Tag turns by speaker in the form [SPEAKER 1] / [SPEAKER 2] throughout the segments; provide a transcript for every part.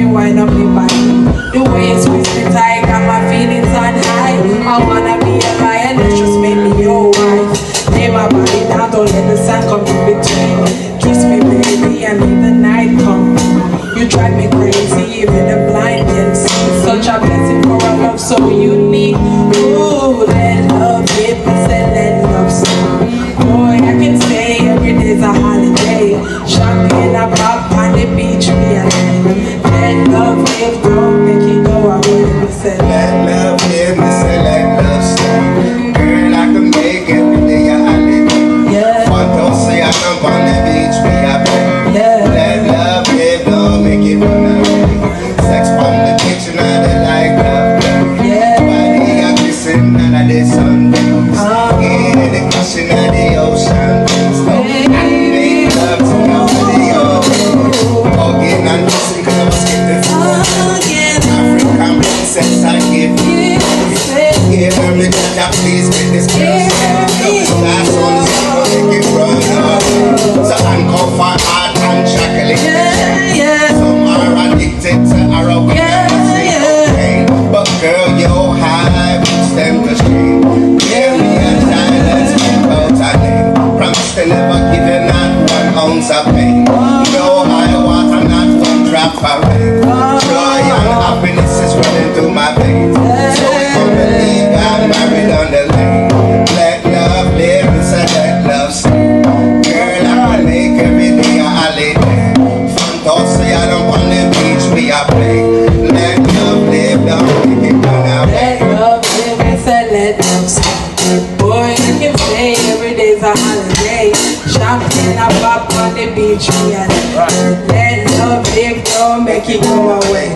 [SPEAKER 1] you wind up your body. The way you squeeze me tight, got my feelings on high. I wanna be a lion, just make me your wife. Lay my body down, don't let the sun come in between. Kiss me baby and leave the night come. You drive me crazy, even the blind can see. Such a blessing for a love so unique. Ooh, let love give us and let love stay. Boy, I can say every day's a holiday. Champagne, I pop on the beach, me and me. Let love give, don't make it go away. Me say,
[SPEAKER 2] let love give, me say, let love stay. Girl, I can make every day a holiday.
[SPEAKER 1] Yeah.
[SPEAKER 2] One don't say I come on the beach, we are play.
[SPEAKER 1] Yeah.
[SPEAKER 2] Let love give, don't make it run away. Sex from the kitchen, I they like love.
[SPEAKER 1] Yeah.
[SPEAKER 2] Body a kissing, and I they sundays. In the cushion of the ocean. Make love to nobody else. Hugging and kissing, cause I was getting food. African princess, I give you. Give her the judge, please with this girl. Last one, so make it run up. So uncuff her heart and chocolate. Some are addicted to arrogance. But girl, you have reached them to stream. Give me a time, let's talk about a day. Promise to never give you not 1 ounce of pain. No high water, not 1 drop of rain. Joy and happiness is running through my veins. So we don't believe I'm married on the lane. Let love live, it's a let love stay. Girl, I can make every day a holiday. Fun thoughts say I don't want the beach, we are play. Let love live, don't make it run away.
[SPEAKER 1] Let love live, it's a let love stay. Boy, I can say every day's a holiday. Champagne, I pop on the beach, me and let love live, don't make it go away.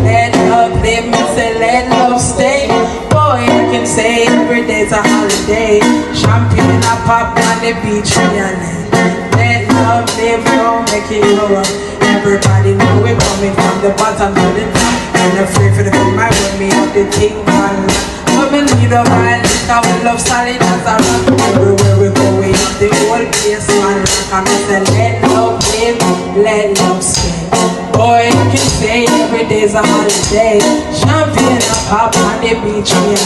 [SPEAKER 1] Let love live, me say let love stay. Boy, I can say every day's a holiday. Champagne, I pop on the beach, me and let love live, don't make it go away. Everybody know we're coming from the bottom to the top. And afraid for the come my way, me up the thing, man. Come and lead a man, we love solid as a rock. Everywhere we go, we have the whole place, man. I'm say let love live, let love stay. Boy, I can say every day's a holiday. Champagne, I pop on the beach, man.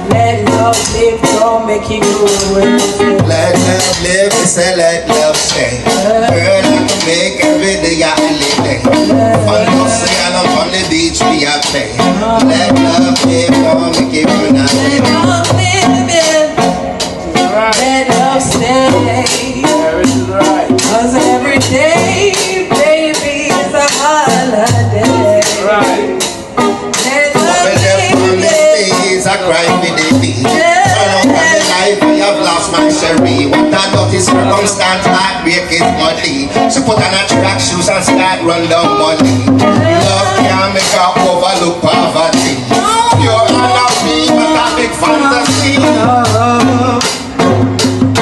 [SPEAKER 1] Let love live, don't make it go away.
[SPEAKER 2] Let love live, we say let love stay. Girl, I can make every day a holiday. Fun don't say I'm on the beach, we are play. Let love live, don't make it run away.
[SPEAKER 1] Let love live, let love stay. Cause every day, baby, is a holiday. Let love live,
[SPEAKER 2] I cry for the beat. Around my life I have lost my Sherry. What I got is circumstance, heartbreak is muddy. So put on a track shoes and start run down money. Love can't make her overlook poverty. You're not me, but a big fantasy.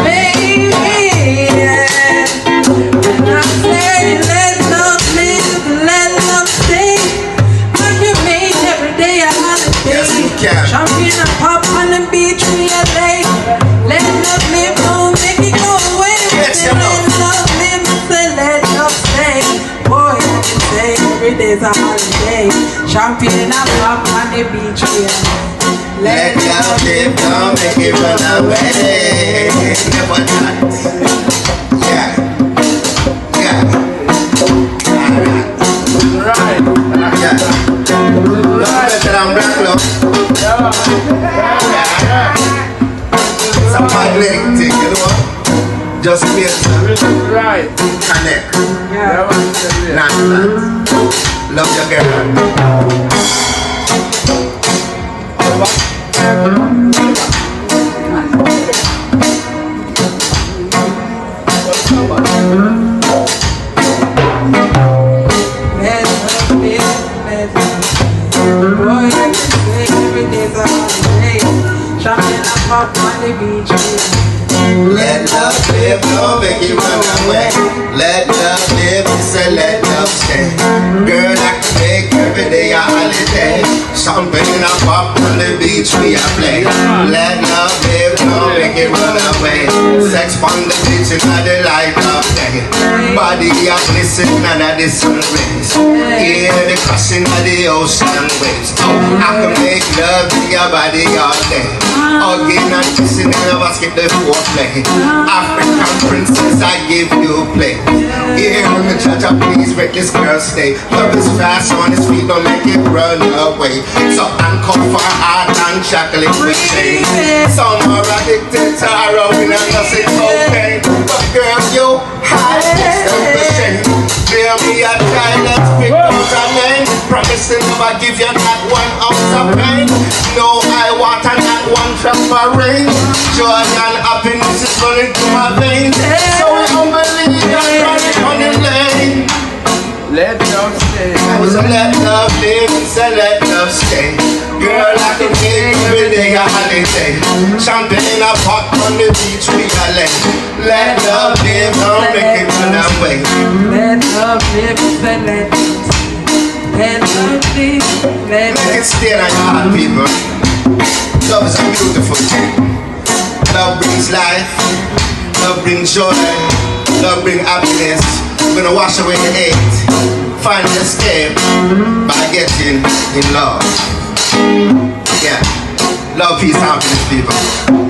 [SPEAKER 1] baby, and I say let love live, let love stay. I can make every day a holiday.
[SPEAKER 2] Yes, you can.
[SPEAKER 1] Champagne and pop on the beach, we are late. Let love live, don't make it go away.
[SPEAKER 2] Yes,
[SPEAKER 1] Let love live, say let love stay. Boy, I can say every day's a holiday. Champagne and pop on the beach, we are late.
[SPEAKER 2] Let love live, don't make it run away. Never that. Yeah. Yeah.
[SPEAKER 3] Right.
[SPEAKER 2] Yeah. Better than black love. It's a magnetic thing, you know. Just feel
[SPEAKER 3] Right.
[SPEAKER 2] connect.
[SPEAKER 1] Yeah.
[SPEAKER 2] Not that. Love your girl.
[SPEAKER 1] Boy, I can say every day's a holiday. Champagne and pop on the beach.
[SPEAKER 2] Let love live, don't make it run away. Let love live, say let love stay. Girl, I can make every day a holiday. Champagne and pop on the beach, we are play. Let love live, don't make it run away. Sex on the beach in the light of day. Body of listen and of the sun rays. Hear the crashing on the ocean waves. Oh, I can make love to your body all day. Hugging and kissing and never skip the foreplay. African princess, I give you play. Here on the judge, please make this girl stay. Love is fast on his feet, don't make it run away. So handcuff her heart and shackle it with chains. Some are addicted to heroin and nothing cocaine. But girl, you hide the shame. Bear me a child, let's pick out a name. Promise to never give you not 1 ounce of pain. No high water, not 1 drop of rain. Joy and happiness is running through my veins. So humbly, I'm running on the lane.
[SPEAKER 1] Let love stay.
[SPEAKER 2] I was a let love live, it's a let love stay. Girl, I can take every day a holiday. Champagne a pot on the beach, we a lay. Let love live, don't make it run away.
[SPEAKER 1] Let love live, let love stay. Let love live, let
[SPEAKER 2] Make it stay on your heart, people. Love is a beautiful thing. Love brings life, love brings joy, love brings happiness. We're gonna wash away the hate, find the escape by getting in love. Yeah, love, peace, happiness, people.